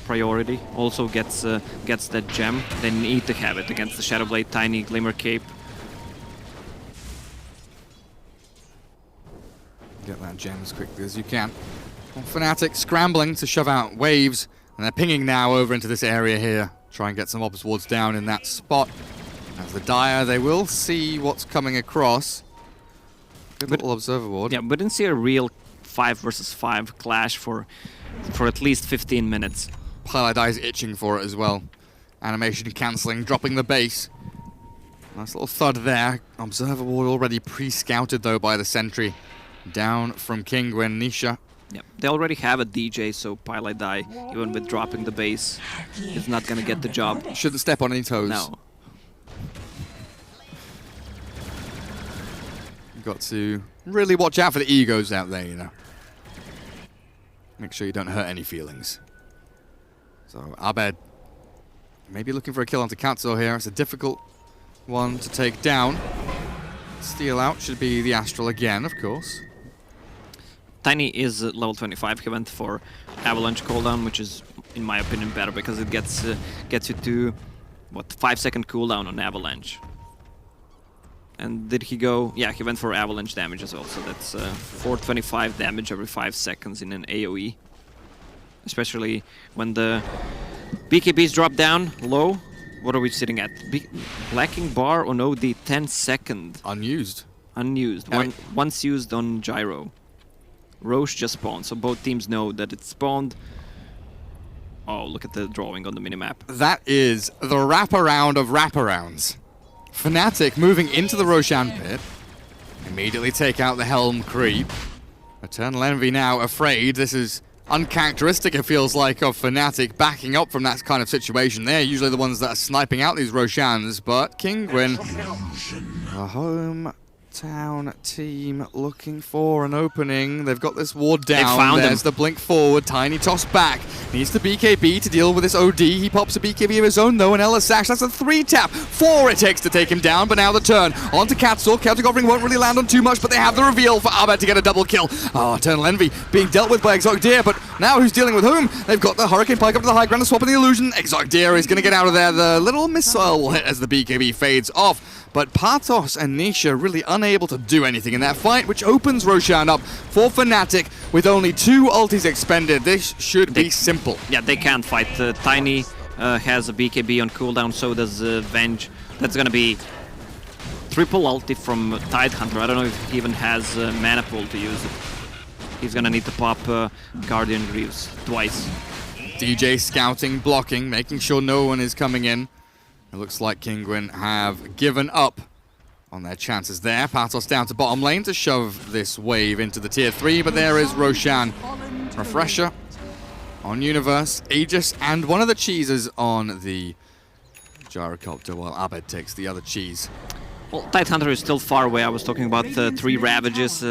priority. Also gets that gem. They need to have it against the Shadowblade, Tiny, Glimmer Cape. Get that gem as quickly as you can. Well, Fnatic scrambling to shove out waves, and they're pinging now over into this area here. Try and get some Obs wards down in that spot. As the Dire, they will see what's coming across. Good little observer ward. Yeah, we didn't see a real 5 versus 5 clash for at least 15 minutes. Paladai is itching for it as well. Animation cancelling, dropping the base. Nice little thud there. Observer ward already pre-scouted though by the sentry. Down from Kinguin, Nisha. Yep, they already have a DJ, so Paladai, even with dropping the base, is not gonna get the job. Shouldn't step on any toes. No. You've got to really watch out for the egos out there, you know. Make sure you don't hurt any feelings. So Abed maybe looking for a kill onto Katsuo here. It's a difficult one to take down. Steal out should be the Astral again, of course. Tiny is level 25. He went for Avalanche cooldown, which is, in my opinion, better because it gets you to, what, 5-second cooldown on Avalanche. And did he go? Yeah, he went for Avalanche damage as well, so that's 425 damage every 5 seconds in an AoE. Especially when the BKBs drop down low. What are we sitting at? Lacking bar on OD 10 second. Unused. Unused. Once used on Gyro. Roche just spawned, so both teams know that it's spawned. Oh, look at the drawing on the minimap. That is the wraparound of wraparounds. Fnatic moving into the Roshan pit. Immediately take out the Helm creep. Eternal Envy now afraid. This is uncharacteristic, it feels like, of Fnatic backing up from that kind of situation. They're usually the ones that are sniping out these Roshans, but Kinguin, a hometown team looking for an opening. They've got this ward down. Found There's him. the blink forward, tiny toss back. Needs the BKB to deal with this OD. He pops a BKB of his own though, and Ella Sash, that's a 3-tap. 4 it takes to take him down, but now the turn. Onto Katsuo. Celtic Offering won't really land on too much, but they have the reveal for Abed to get a double kill. Oh, Eternal Envy being dealt with by Exotic Deer, but now who's dealing with whom? They've got the Hurricane Pike up to the high ground and swapping the illusion. Exotic Deer is going to get out of there. The little missile will hit as the BKB fades off. But Patos and Nisha really unable to do anything in that fight, which opens Roshan up for Fnatic with only 2 ultis expended. This should be simple. Yeah, they can't fight. Tiny has a BKB on cooldown, so does Venge. That's gonna be triple ulti from Tidehunter. I don't know if he even has mana pool to use it. He's gonna need to pop Guardian Greaves twice. DJ scouting, blocking, making sure no one is coming in. It looks like Kinguin have given up on their chances there. Patos down to bottom lane to shove this wave into the tier 3, but there is Roshan. Refresher on Universe, Aegis, and one of the cheeses on the Gyrocopter, while Abed takes the other cheese. Well, Tidehunter is still far away. I was talking about 3 Ravages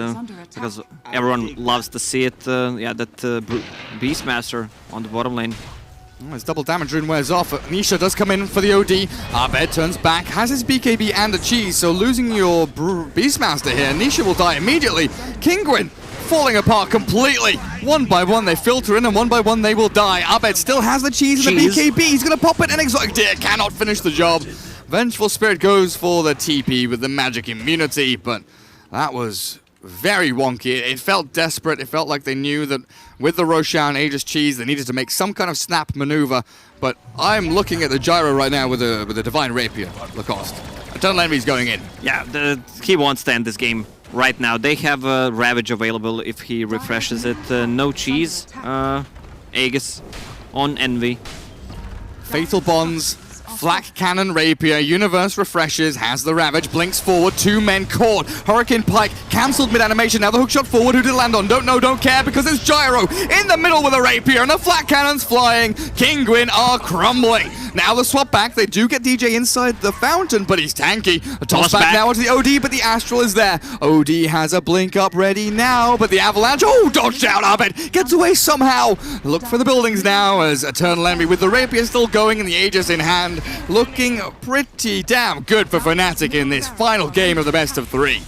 because everyone loves to see it. Yeah, that Beastmaster on the bottom lane. Oh, his double damage rune wears off. Nisha does come in for the OD. Abed turns back, has his BKB and a cheese, so losing your Beastmaster here, Nisha will die immediately. Kinguin falling apart completely. One by one they filter in, and one by one they will die. Abed still has the cheese and the BKB. He's going to pop it, and Exotic Deer cannot finish the job. Vengeful Spirit goes for the TP with the magic immunity, but that was very wonky. It felt desperate. It felt like they knew that with the Roshan Aegis cheese, they needed to make some kind of snap maneuver. But I'm looking at the Gyro right now with a Divine Rapier, Lacoste. Eternal Envy's going in. Yeah, he wants to end this game right now. They have a Ravage available if he refreshes it. No cheese. Aegis on Envy. Fatal Bonds. Flak Cannon Rapier, Universe refreshes, has the Ravage, blinks forward, 2 men caught. Hurricane Pike cancelled mid-animation, now the hookshot forward, who did it land on? Don't know, don't care, because it's Gyro in the middle with a Rapier, and the Flak Cannon's flying. Kinguin are crumbling. Now the swap back, they do get DJ inside the fountain, but he's tanky. A toss back now onto the OD, but the Astral is there. OD has a blink up ready now, but the Avalanche, oh, dodged out, Abed gets away somehow. Look for the buildings now, as Eternal Envy with the Rapier still going and the Aegis in hand. Looking pretty damn good for Fnatic in this final game of the best of 3.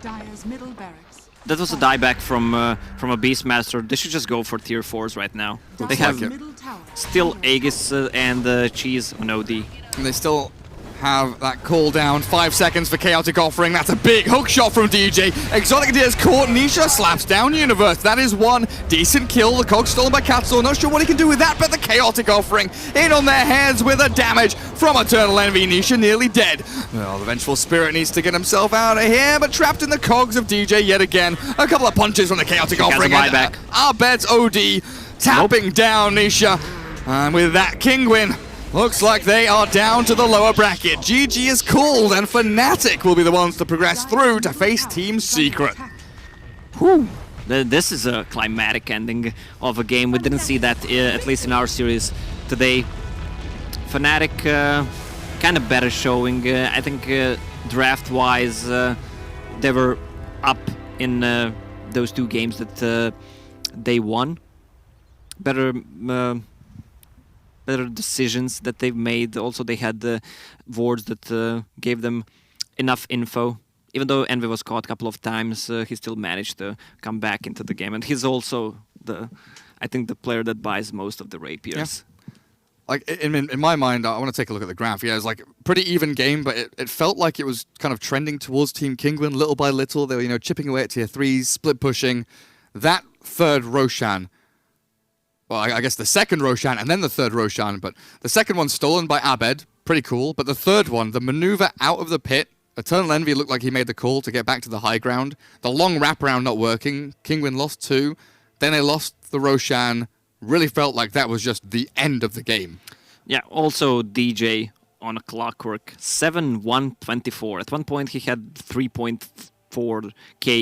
Dire's middle barracks That was a dieback from a Beastmaster. They should just go for tier 4s right now. They have Middle tower. still Aegis and Cheese on OD. And they still have that cooldown. 5 seconds for Chaotic Offering. That's a big hook shot from DJ. Exotic Ideas caught. Nisha slaps down Universe. That is one decent kill. The cog stolen by Katsuo. Not sure what he can do with that, but the Chaotic Offering in on their heads with a damage from Eternal Envy. Nisha nearly dead. Well, the Vengeful Spirit needs to get himself out of here, but trapped in the cogs of DJ yet again. A couple of punches from the Chaotic Offering. buyback. Abed's OD tapping down Nisha. And with that, Kinguin looks like they are down to the lower bracket. GG is called, and Fnatic will be the ones to progress through to face Team Secret. Whew. This is a climatic ending of a game. We didn't see that, at least in our series today. Fnatic, kind of better showing. I think draft-wise, they were up in those 2 games that they won. Better decisions that they've made. Also, they had wards that gave them enough info. Even though Envy was caught a couple of times, he still managed to come back into the game. And he's also I think the player that buys most of the rapiers. Yeah. Like in my mind, I want to take a look at the graph. Yeah, it was like pretty even game, but it felt like it was kind of trending towards Team Kinguin little by little. They were chipping away at tier 3s, split pushing. That third Roshan. Well, I guess the second Roshan and then the third Roshan, but the second one stolen by Abed, pretty cool. But the third one, the maneuver out of the pit, Eternal Envy looked like he made the call to get back to the high ground. The long wraparound not working. Kinguin lost 2, then they lost the Roshan. Really felt like that was just the end of the game. Yeah, also DJ on a clockwork, 7-1-24. At one point he had 3.4k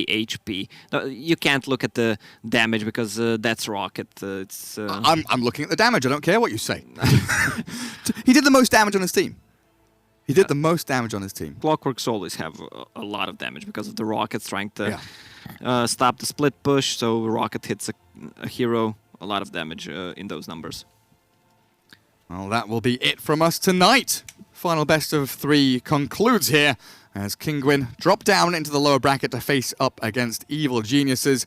HP. Now, you can't look at the damage because that's Rocket. I'm looking at the damage. I don't care what you say. He did the most damage on his team. He did the most damage on his team. Clockworks always have a lot of damage because of the Rockets trying to stop the split push. So Rocket hits a hero, a lot of damage in those numbers. Well, that will be it from us tonight. Final best of 3 concludes here as Kinguin drop down into the lower bracket to face up against Evil Geniuses.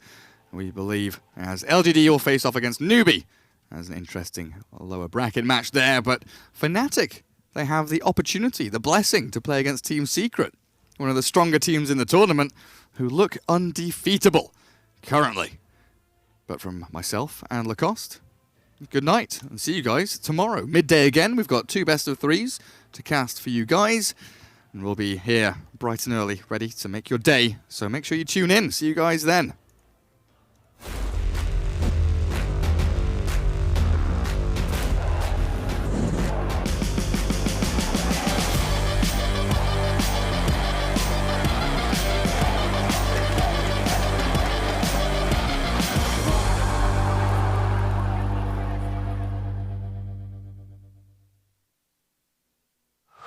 We believe as LGD will face off against Newbie as an interesting lower bracket match there. But Fnatic, they have the opportunity, the blessing to play against Team Secret, one of the stronger teams in the tournament who look undefeatable currently. But from myself and Lacoste, good night, and see you guys tomorrow. Midday again, we've got 2 best of 3s to cast for you guys. And we'll be here bright and early, ready to make your day. So make sure you tune in. See you guys then.